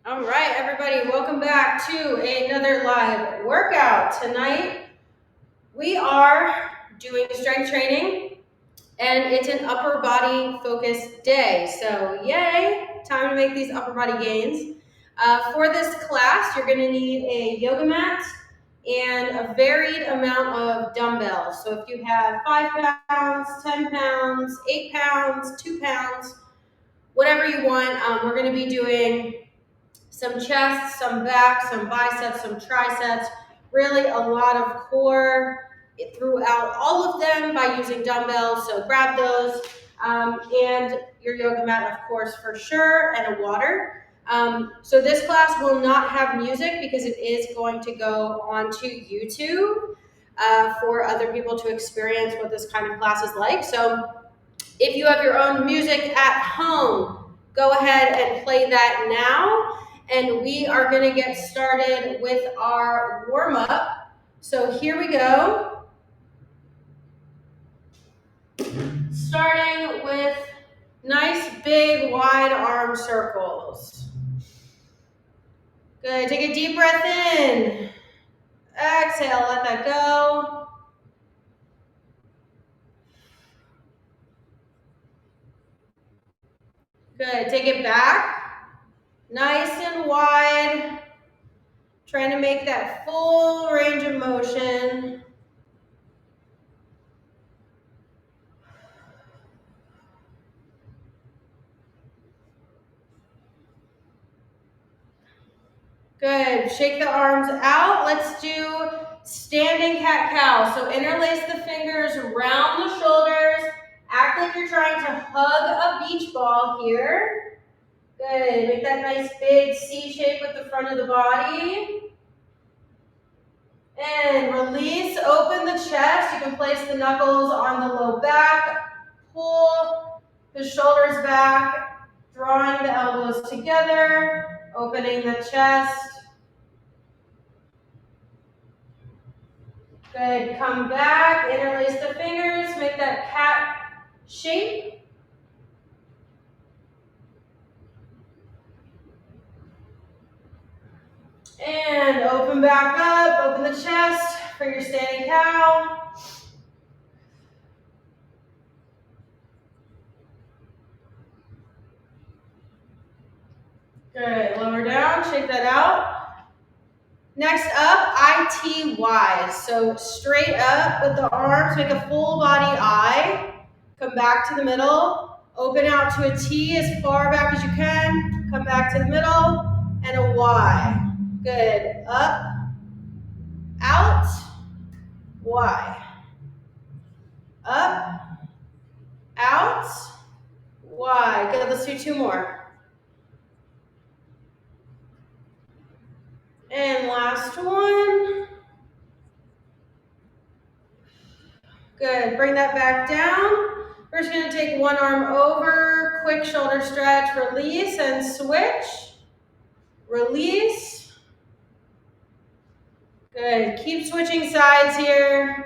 All right, everybody, welcome back to another live workout. Tonight, we are doing strength training, and it's an upper body focused day. So, yay, time to make these upper body gains. For this class, you're gonna need a yoga mat and a varied amount of dumbbells. So if you have 5 pounds, 10 pounds, 8 pounds, 2 pounds, whatever you want, we're gonna be doing some chest, some back, some biceps, some triceps, really a lot of core throughout all of them by using dumbbells. So grab those and your yoga mat, of course, for sure, and a water. So this class will not have music because it is going to go onto YouTube for other people to experience what this kind of class is like. So if you have your own music at home, go ahead and play that now. And we are going to get started with our warm-up. So here we go. Starting with nice, big, wide arm circles. Good. Take a deep breath in. Exhale, let that go. Good. Take it back. Nice and wide. Trying to make that full range of motion. Good. Shake the arms out. Let's do standing cat-cow. So interlace the fingers around the shoulders. Act like you're trying to hug a beach ball here. Good. Make that nice big C shape with the front of the body. And release. Open the chest. You can place the knuckles on the low back. Pull the shoulders back. Drawing the elbows together. Opening the chest. Good, come back, interlace the fingers, make that cat shape. And open back up, open the chest for your standing cow. Good, lower down, shake that out. Next up, ITY. So straight up with the arms, make a full body I. Come back to the middle, open out to a T as far back as you can. Come back to the middle, and a Y. Good, up, out, Y. Up, out, Y. Good, let's do 2 more. And last one. Good, bring that back down. We're just gonna take one arm over, quick shoulder stretch, release and switch. Release. Good, keep switching sides here.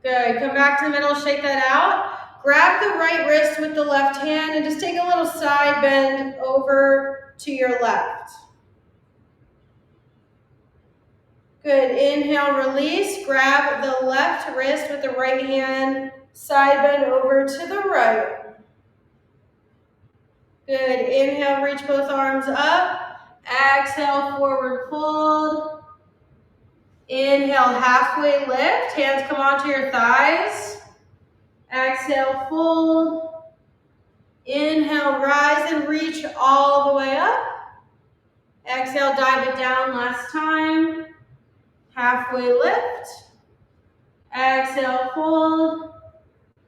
Good, come back to the middle, shake that out. Grab the right wrist with the left hand and just take a little side bend over to your left. Good, inhale, release. Grab the left wrist with the right hand, side bend over to the right. Good, inhale, reach both arms up. Exhale, forward fold. Inhale, halfway lift. Hands come onto your thighs. Exhale, fold. Inhale, rise and reach all the way up. Exhale, dive it down last time. Halfway lift. Exhale, fold.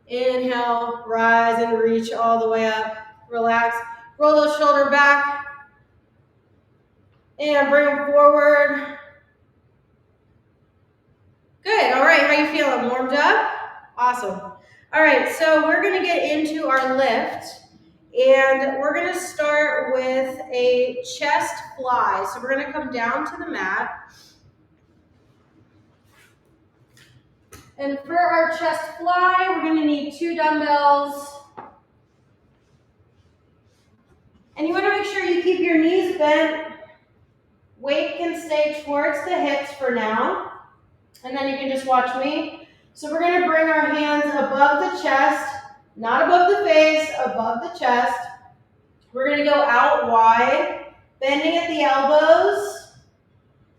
Inhale, rise and reach all the way up. Relax. Roll the shoulder back. And bring them forward. Good. All right. How you feeling? Warmed up? Awesome. All right. So we're going to get into our lift. And we're going to start with a chest fly. So we're going to come down to the mat. And for our chest fly, we're going to need 2 dumbbells. And you want to make sure you keep your knees bent. Weight can stay towards the hips for now. And then you can just watch me. So we're going to bring our hands above the chest, not above the face, above the chest. We're going to go out wide, bending at the elbows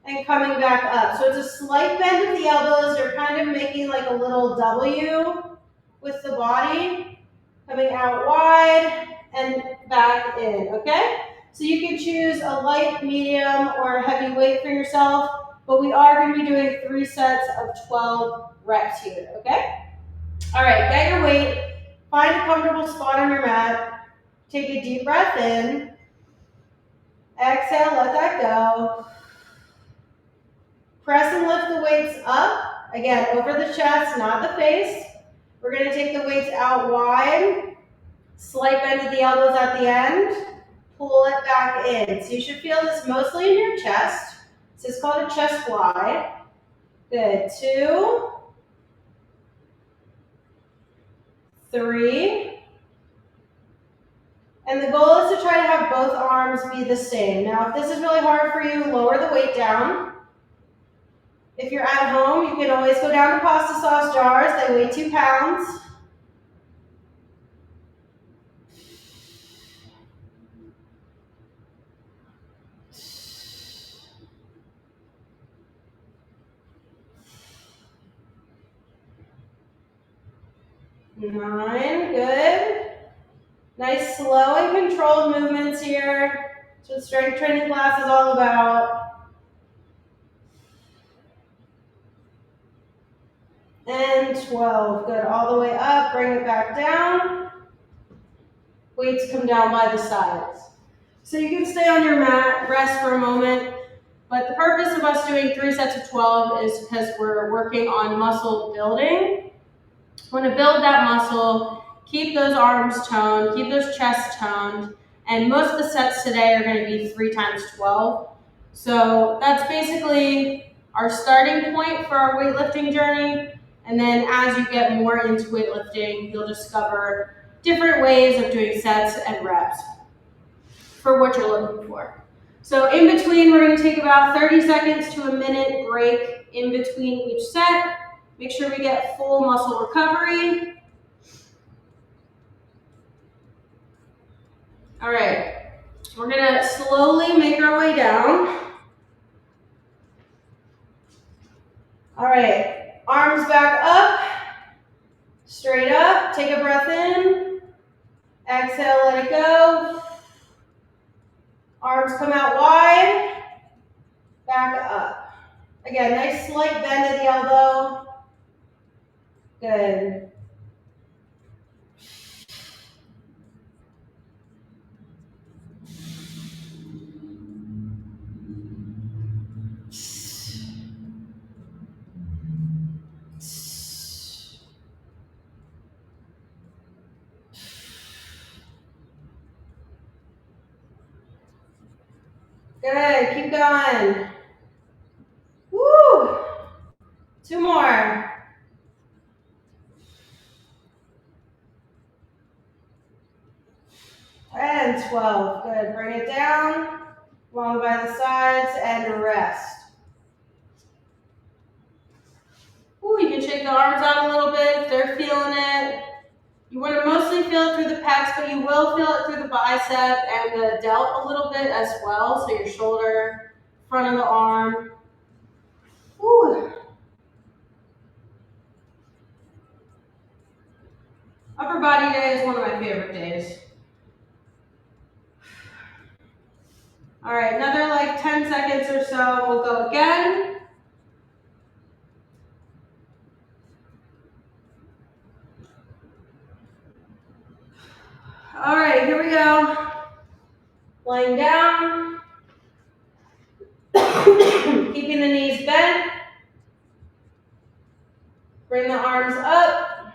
and coming back up. So it's a slight bend at the elbows. You're kind of making like a little W with the body, coming out wide and back in, okay? So you can choose a light, medium, or a heavy weight for yourself, but we are going to be doing 3 sets of 12 reps here, okay? All right, get your weight, find a comfortable spot on your mat, take a deep breath in, exhale, let that go. Press and lift the weights up, again, over the chest, not the face. We're going to take the weights out wide, slight bend of the elbows at the end, pull it back in. So you should feel this mostly in your chest. This is called a chest fly. Good, 2, 3. And the goal is to try to have both arms be the same. Now, if this is really hard for you, lower the weight down. If you're at home, you can always go down to pasta sauce jars. They weigh 2 pounds. Nine, good. Nice, slow and controlled movements here. That's what strength training class is all about. And 12, good. All the way up, bring it back down. Weights come down by the sides. So you can stay on your mat, rest for a moment. But the purpose of us doing 3 sets of 12 is because we're working on muscle building. We want to build that muscle, keep those arms toned, keep those chests toned, and most of the sets today are going to be 3 times 12. So that's basically our starting point for our weightlifting journey, and then as you get more into weightlifting, you'll discover different ways of doing sets and reps for what you're looking for. So in between, we're going to take about 30 seconds to a minute break in between each set. Make sure we get full muscle recovery. All right, we're gonna slowly make our way down. All right, arms back up, straight up, take a breath in, exhale, let it go. Arms come out wide, back up. Again, nice slight bend at the elbow. Good. Good, keep going. Woo! 2 more. And 12, good. Bring it down, long by the sides, and rest. Ooh, you can shake the arms out a little bit if they're feeling it. You want to mostly feel it through the pecs, but you will feel it through the bicep and the delt a little bit as well. So your shoulder, front of the arm. Ooh. Upper body day is one of my favorite days. All right, another like 10 seconds or so. We'll go again. All right, here we go. Lying down. Keeping the knees bent. Bring the arms up.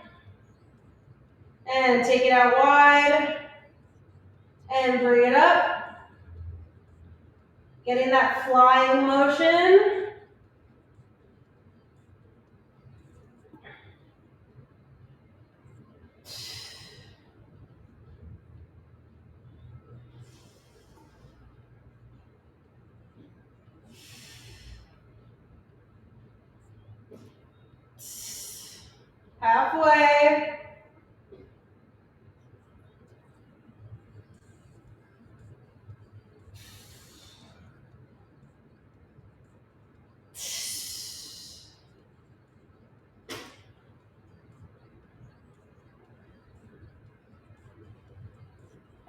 And take it out wide. And bring it up. Getting that flying motion. halfway.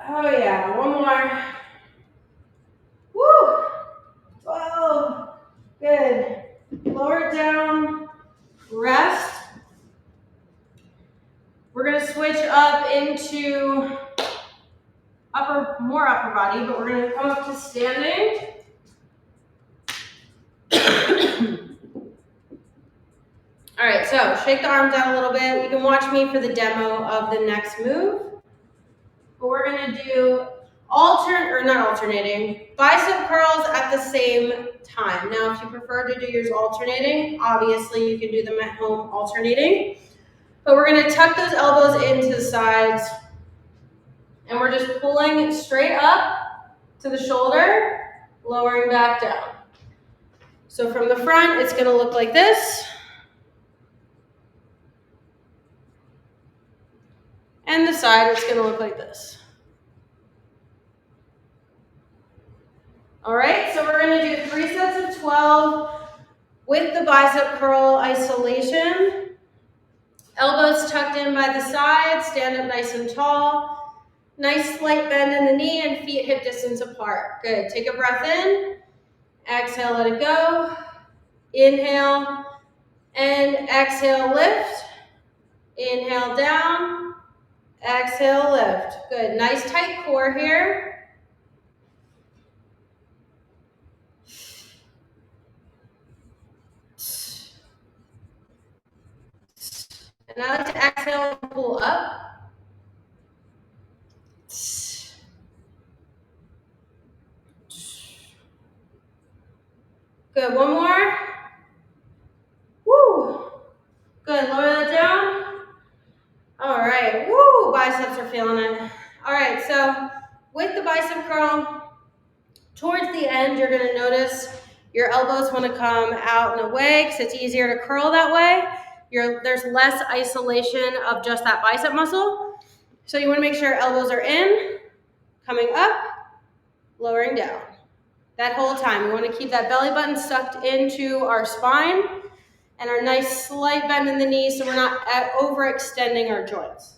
Oh yeah, one more. Woo! 12. Good. Lower it down. Rest. We're gonna switch up into more upper body, but we're gonna come up to standing. All right, so shake the arms out a little bit. You can watch me for the demo of the next move. But we're gonna do alternating bicep curls at the same time. Now, if you prefer to do yours alternating, obviously you can do them at home alternating. But we're gonna tuck those elbows into the sides, and we're just pulling straight up to the shoulder, lowering back down. So from the front, it's gonna look like this. And the side, it's gonna look like this. All right, so we're gonna do 3 sets of 12 with the bicep curl isolation. Elbows tucked in by the side, stand up nice and tall. Nice slight bend in the knee and feet hip distance apart. Good, take a breath in. Exhale, let it go. Inhale and exhale, lift. Inhale down, exhale, lift. Good, nice tight core here. And I like to exhale and pull up. Good, one more. Woo. Good, lower that down. All right, woo, biceps are feeling it. All right, so with the bicep curl, towards the end, you're gonna notice your elbows wanna come out and away because it's easier to curl that way. There's less isolation of just that bicep muscle. So you wanna make sure elbows are in, coming up, lowering down. That whole time, we wanna keep that belly button sucked into our spine and our nice slight bend in the knees so we're not overextending our joints.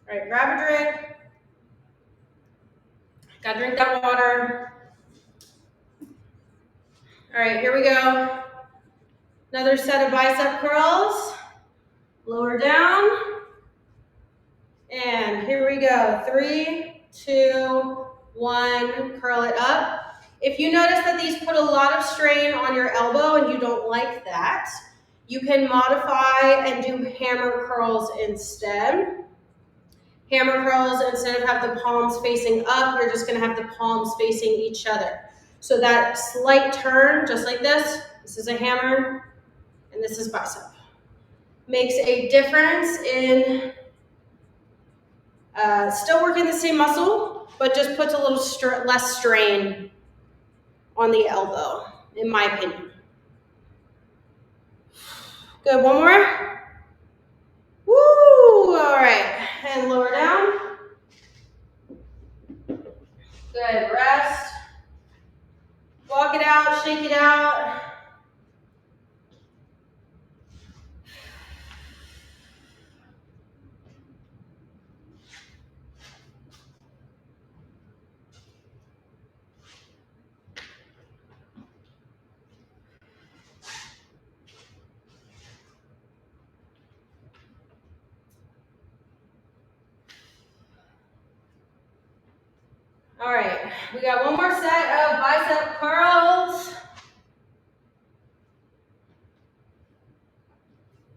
All right, grab a drink. Gotta drink that water. All right, here we go. Another set of bicep curls. Lower down. And here we go. 3, 2, 1, curl it up. If you notice that these put a lot of strain on your elbow and you don't like that, you can modify and do hammer curls instead. Hammer curls, instead of have the palms facing up, you're just gonna have the palms facing each other. So that slight turn, just like this is a hammer, and this is bicep. Makes a difference in still working the same muscle, but just puts a little less strain on the elbow, in my opinion. Good, one more. Woo, all right, and lower down. Good, rest. Walk it out, shake it out. All right, we got one more set of bicep curls.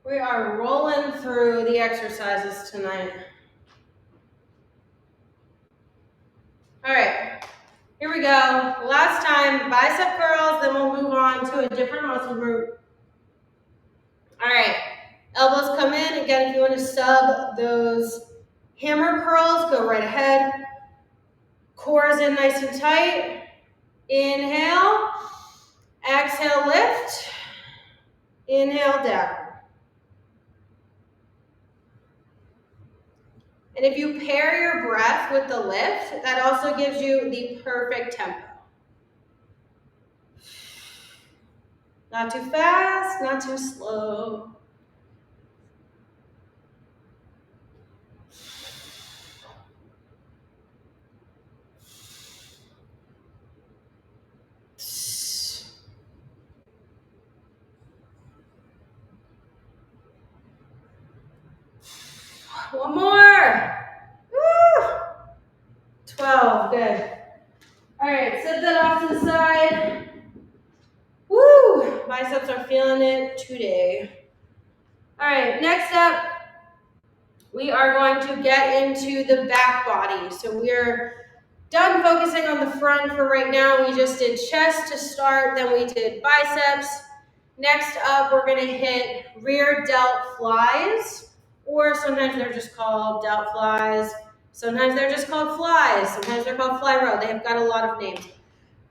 We are rolling through the exercises tonight. All right, here we go. Last time, bicep curls, then we'll move on to a different muscle group. All right, elbows come in. Again, if you want to sub those hammer curls, go right ahead. Core is in nice and tight. Inhale, exhale, lift. Inhale down. And if you pair your breath with the lift, that also gives you the perfect tempo. Not too fast, not too slow. One more. Woo. 12, good. All right, set that off to the side. Woo, biceps are feeling it today. All right, next up, we are going to get into the back body. So we're done focusing on the front for right now. We just did chest to start, then we did biceps. Next up, we're gonna hit rear delt flies, or sometimes they're just called delt flies. Sometimes they're just called flies. Sometimes they're called fly row. They've got a lot of names.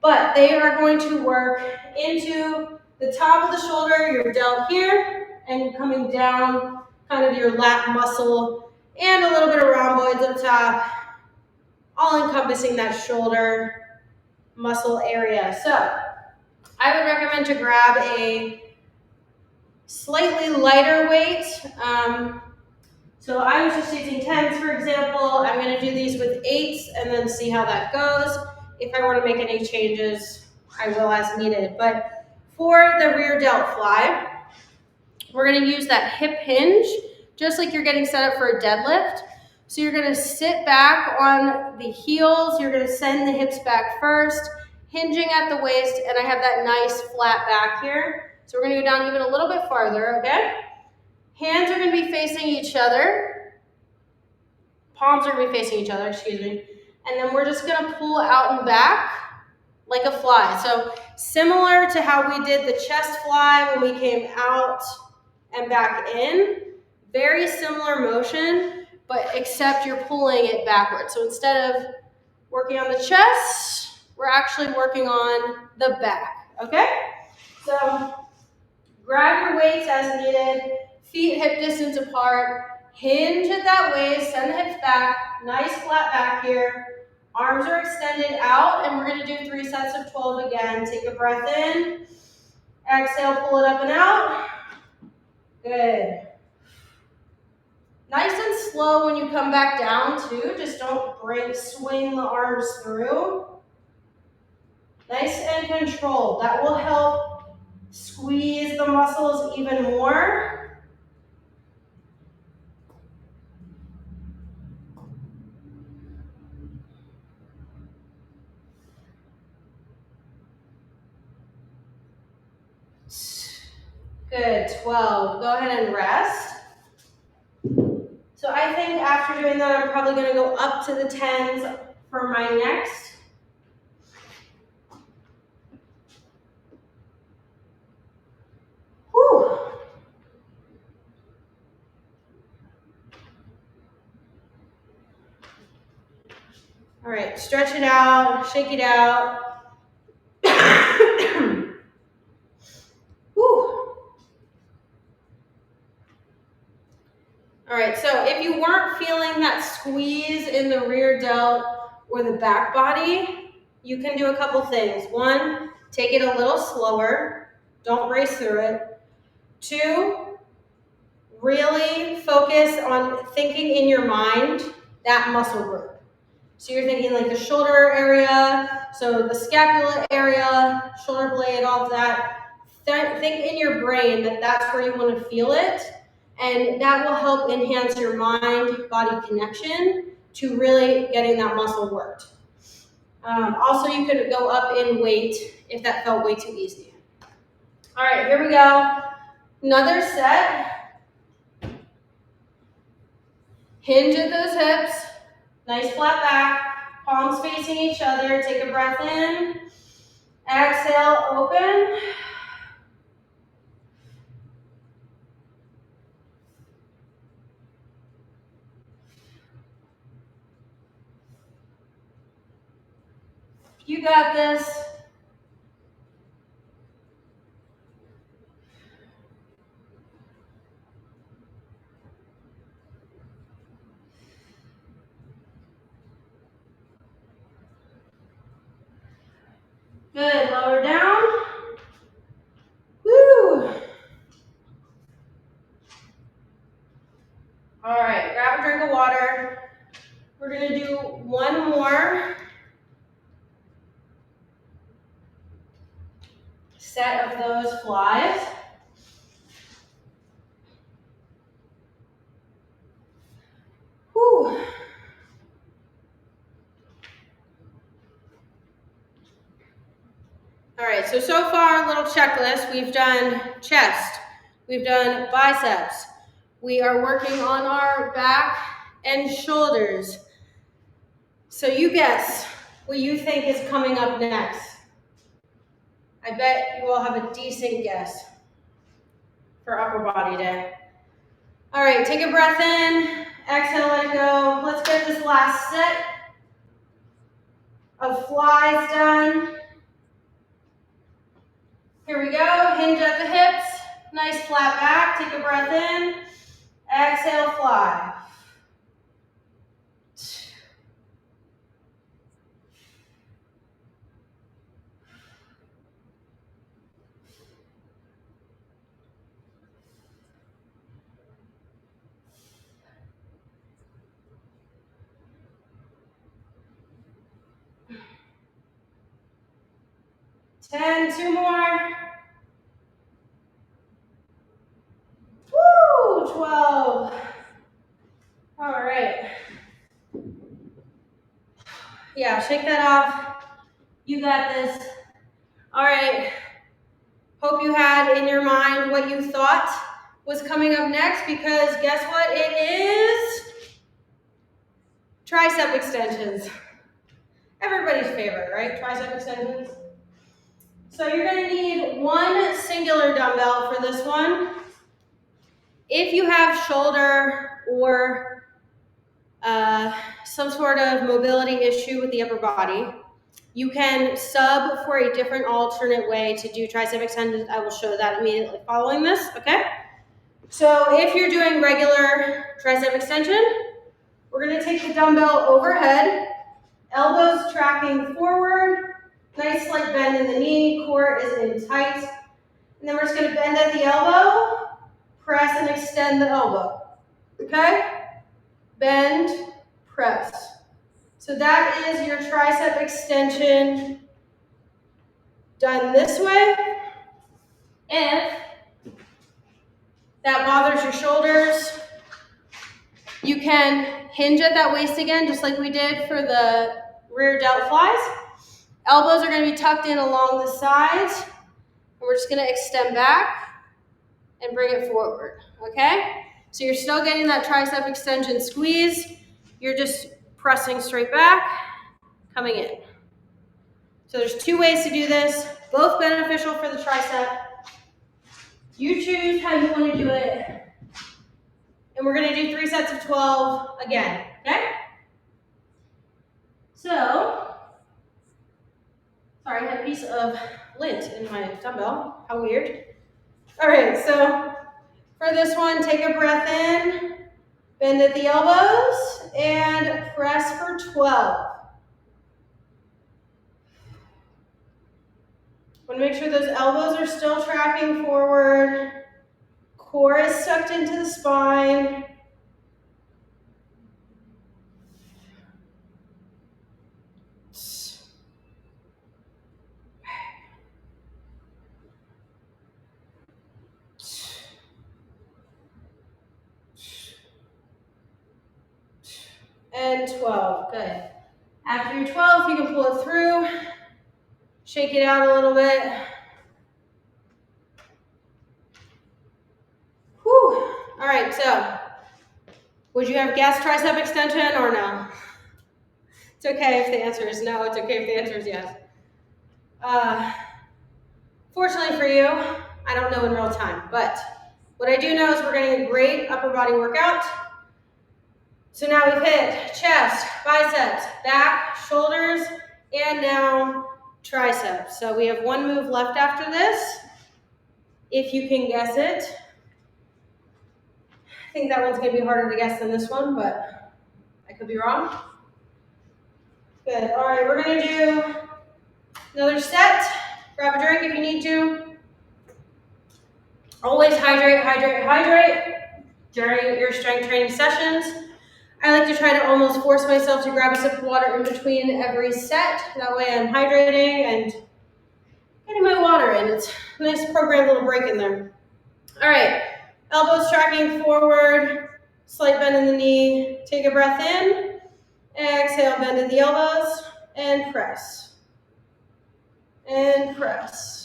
But they are going to work into the top of the shoulder, your delt here, and coming down kind of your lat muscle, and a little bit of rhomboids up top, all encompassing that shoulder muscle area. So I would recommend to grab a slightly lighter weight. So I was just using 10s, for example. I'm going to do these with 8s and then see how that goes. If I want to make any changes, I will as needed. But for the rear delt fly, we're going to use that hip hinge, just like you're getting set up for a deadlift. So you're going to sit back on the heels. You're going to send the hips back first, hinging at the waist, and I have that nice flat back here. So we're going to go down even a little bit farther, okay? Hands are going to be facing each other. Palms are going to be facing each other, excuse me. And then we're just going to pull out and back like a fly. So similar to how we did the chest fly when we came out and back in. Very similar motion, but except you're pulling it backwards. So instead of working on the chest, we're actually working on the back, okay? So grab your weights as needed, feet hip distance apart, hinge at that waist, send the hips back, nice flat back here. Arms are extended out, and we're gonna do 3 sets of 12 again. Take a breath in, exhale, pull it up and out. Good. Nice and slow when you come back down too, just don't swing the arms through. Nice and controlled. That will help squeeze the muscles even more. Good, 12. Go ahead and rest. So I think after doing that, I'm probably gonna go up to the 10s for my next. Whew. All right, stretch it out, shake it out. Whew. All right, so if you weren't feeling that squeeze in the rear delt or the back body, you can do a couple things. 1, take it a little slower. Don't race through it. 2, really focus on thinking in your mind that muscle group. So you're thinking like the shoulder area, so the scapula area, shoulder blade, all of that. Think in your brain that that's where you want to feel it. And that will help enhance your mind-body connection to really getting that muscle worked. Also, you could go up in weight if that felt way too easy. All right, here we go. Another set. Hinge at those hips. Nice flat back. Palms facing each other. Take a breath in. Exhale, open. You got this. Good, lower down. Woo! All right, grab a drink of water. We're gonna do one more set of those flies. Whew. All right, so far, a little checklist. We've done chest, we've done biceps. We are working on our back and shoulders. So you guess what you think is coming up next. I bet you all have a decent guess for upper body day. All right, take a breath in, exhale, let it go. Let's get this last set of flies done. Here we go, hinge at the hips, nice flat back, take a breath in, exhale, fly. Two more. Woo, 12. All right. Yeah, shake that off. You got this. All right. Hope you had in your mind what you thought was coming up next, because guess what it is? Tricep extensions. Everybody's favorite, right? Tricep extensions. So you're gonna need one singular dumbbell for this one. If you have shoulder or some sort of mobility issue with the upper body, you can sub for a different alternate way to do tricep extensions. I will show that immediately following this, okay? So if you're doing regular tricep extension, we're gonna take the dumbbell overhead, elbows tracking forward, nice slight bend in the knee, core is in tight, and then we're just gonna bend at the elbow, press and extend the elbow, okay? Bend, press. So that is your tricep extension done this way. If that bothers your shoulders, you can hinge at that waist again, just like we did for the rear delt flies. Elbows are going to be tucked in along the sides, and we're just going to extend back and bring it forward, okay? So you're still getting that tricep extension squeeze. You're just pressing straight back, coming in. So there's two ways to do this, both beneficial for the tricep. You choose how you want to do it. And we're going to do 3 sets of 12 again, okay? So, sorry, I had a piece of lint in my dumbbell. How weird. All right, so for this one, take a breath in, bend at the elbows, and press for 12. Want to make sure those elbows are still tracking forward. Core is sucked into the spine. And 12, good. After your 12, you can pull it through, shake it out a little bit. Whew. All right, so would you have guessed tricep extension or no? It's okay if the answer is no, it's okay if the answer is yes. Fortunately for you, I don't know in real time, but what I do know is we're getting a great upper body workout. So now we've hit chest, biceps, back, shoulders, and now triceps. So we have one move left after this, if you can guess it. I think that one's gonna be harder to guess than this one, but I could be wrong. Good, all right, we're gonna do Another set. Grab a drink if you need to. Always hydrate, hydrate, hydrate during your strength training sessions. I like to try to almost force myself to grab a sip of water in between every set. That way I'm hydrating and getting my water in. It's a nice programmed little break in there. All right, elbows tracking forward, slight bend in the knee. Take a breath in, exhale, bend in the elbows, and press. And press.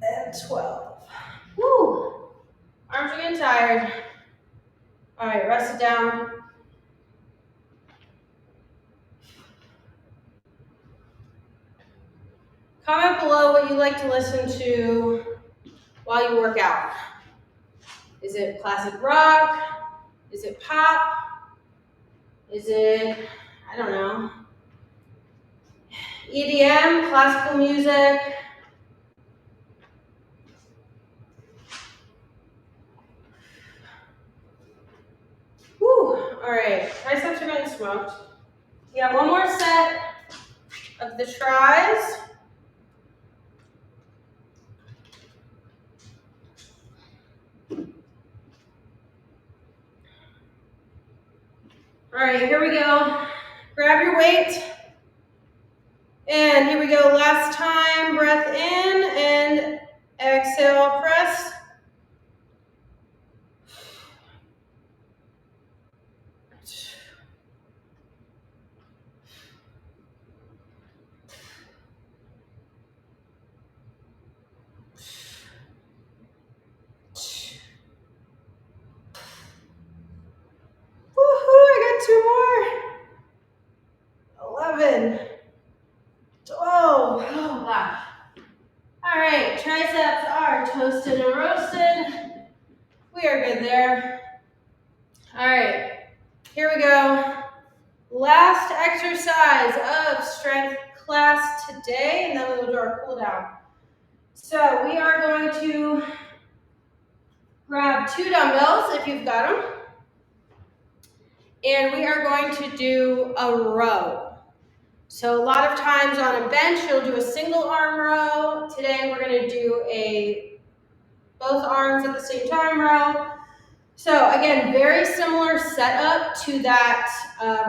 And 12. Woo! Arms are getting tired. All right, rest it down. Comment below what you like to listen to while you work out. Is it classic rock? Is it pop? Is it, I don't know, EDM, classical music? Whew, all right, triceps are getting smoked. We got one more set of the tries. All right, here we go. Grab your weight. And here we go, last time, breath in and exhale, press. Woohoo, I got 2 more. 11, 12, oh gosh. All right, triceps are toasted and roasted. We are good there. All right, here we go. Last exercise of strength class today, and then we will do our cool down. So we are going to grab 2 dumbbells if you've got them. And we are going to do a row. So a lot of times on a bench, you'll do a single arm row. Today we're going to do both arms at the same time row. So again, very similar setup to that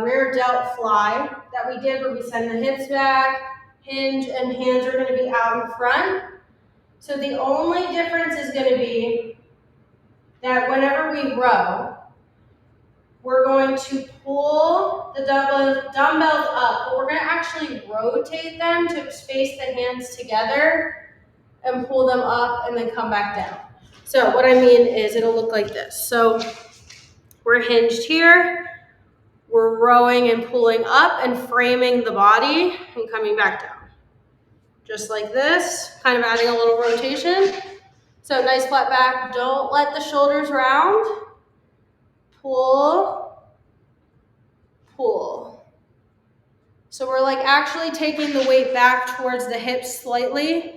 rear delt fly that we did where we send the hips back, hinge, and hands are going to be out in front. So the only difference is going to be that whenever we row, we're going to pull the dumbbells up, but we're going to actually rotate them to space the hands together and pull them up and then come back down. So what I mean is it'll look like this. So we're hinged here, we're rowing and pulling up and framing the body and coming back down. Just like this, kind of adding a little rotation. So nice flat back, don't let the shoulders round. Pull, pull. So we're like actually taking the weight back towards the hips slightly,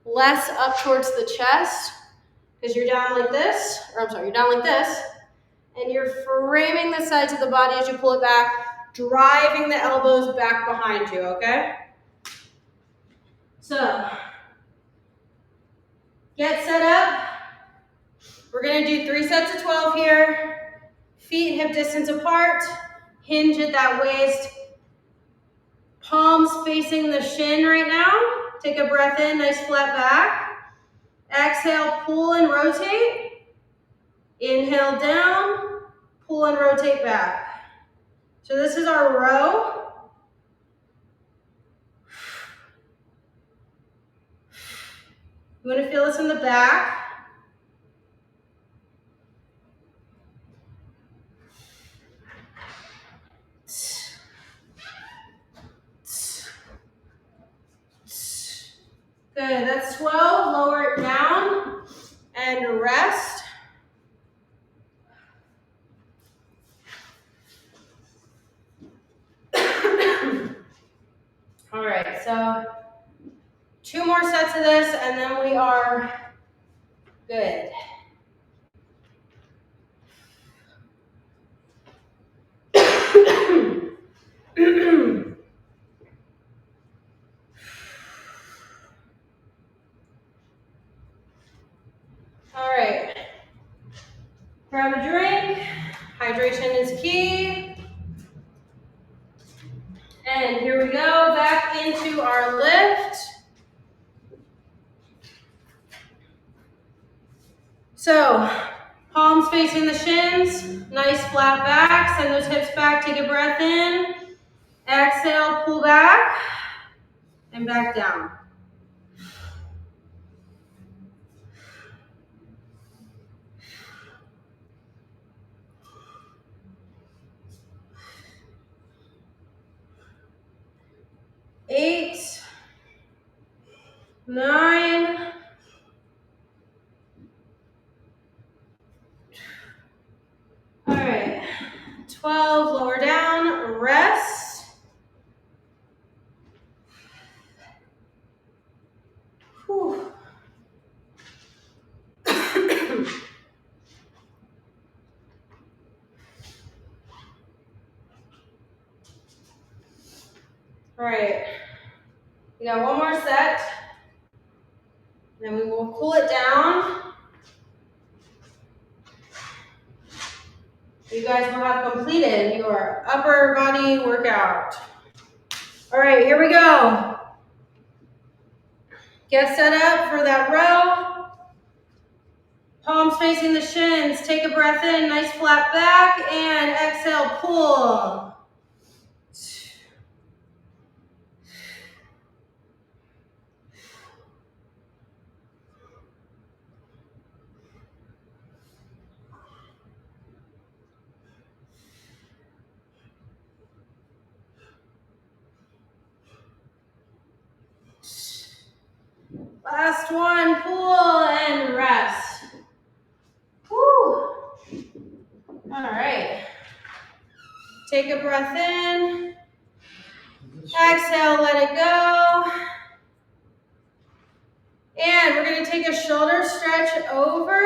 less up towards the chest, because you're down like this, you're down like this, and you're framing the sides of the body as you pull it back, driving the elbows back behind you, okay? So, get set up. We're gonna do 3 sets of 12 here. Feet hip distance apart, hinge at that waist. Palms facing the shin right now. Take a breath in, nice flat back. Exhale, pull and rotate. Inhale down, pull and rotate back. So this is our row. You want to feel this in the back. Good, that's 12, lower it down and rest. sets of this, and then we are good. All right. Grab a drink. Hydration is key. And here we go, back into our lift. So, palms facing the shins, nice flat back, send those hips back, take a breath in. Exhale, pull back, and back down. Eight, 9, all right, 12, lower down, rest. Whew. All right, we got one more set, then we will cool it down. You guys will have completed your upper body workout. All right, here we go. Get set up for that row. Palms facing the shins. Take a breath in, nice flat back, and exhale, pull. Last one, pull and rest. Woo. All right. Take a breath in. Exhale, let it go. And we're going to take a shoulder stretch over.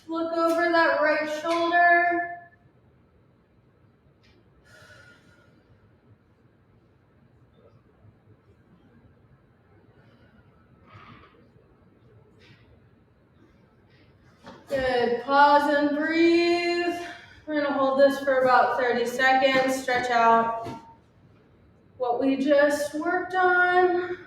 Look over that right shoulder. Good. Pause and breathe. We're going to hold this for about 30 seconds. Stretch out what we just worked on.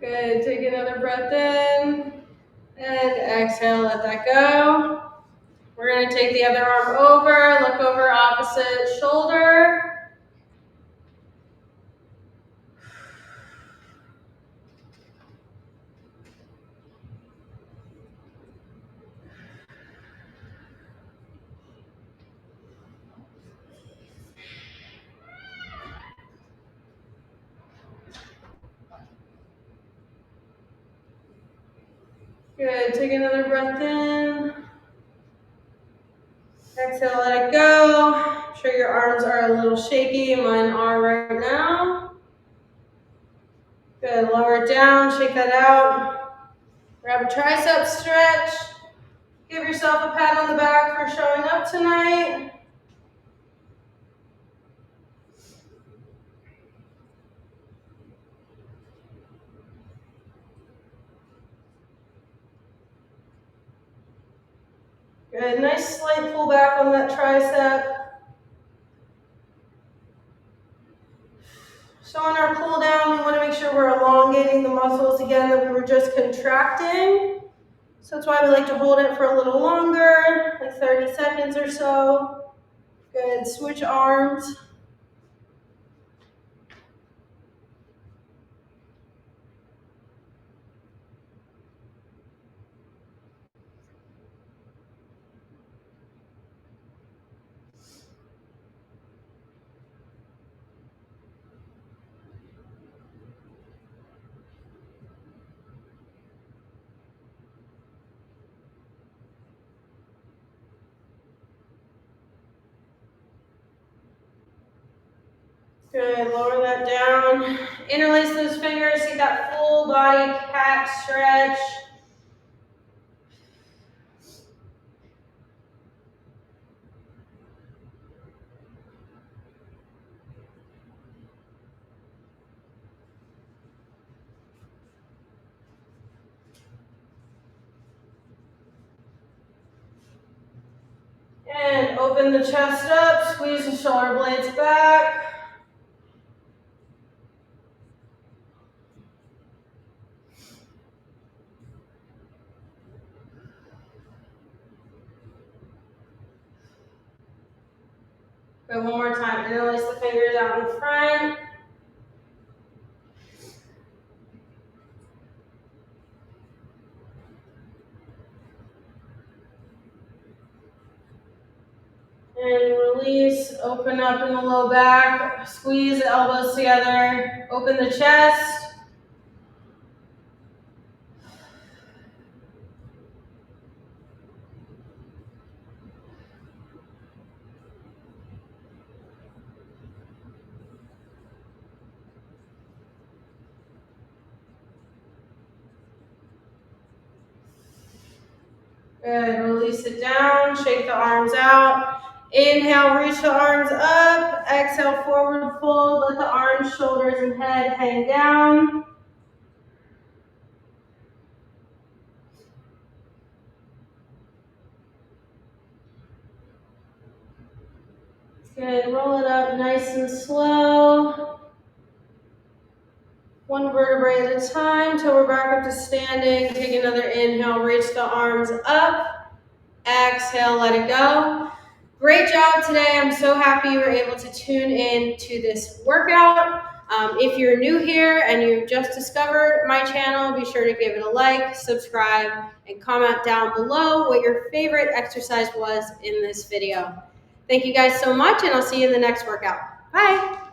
Good. Take another breath in. And exhale, let that go. We're going to take the other arm over, look over opposite shoulder. Good. Take another breath in. Exhale, let it go. I'm sure your arms are a little shaky. Mine are right now. Good. Lower it down. Shake that out. Grab a tricep stretch. Give yourself a pat on the back for showing up tonight. Good. Nice slight pull back on that tricep. So on our cool down, we want to make sure we're elongating the muscles again that we were just contracting. So that's why we like to hold it for a little longer, like 30 seconds or so. Good. Switch arms. Good, lower that down. Interlace those fingers, see that full body cat stretch. And open the chest up, squeeze the shoulder blades back. Good, one more time. Interlace the fingers out in front. And release, open up in the low back, squeeze the elbows together, open the chest. Good, release it down, shake the arms out. Inhale, reach the arms up. Exhale, forward fold. Let the arms, shoulders, and head hang down. Good, roll it up nice and slow. One vertebrae at a time till we're back up to standing. Take another inhale, reach the arms up. Exhale, let it go. Great job today. I'm so happy you were able to tune in to this workout. If you're new here and you've just discovered my channel, be sure to give it a like, subscribe, and comment down below what your favorite exercise was in this video. Thank you guys so much, and I'll see you in the next workout. Bye.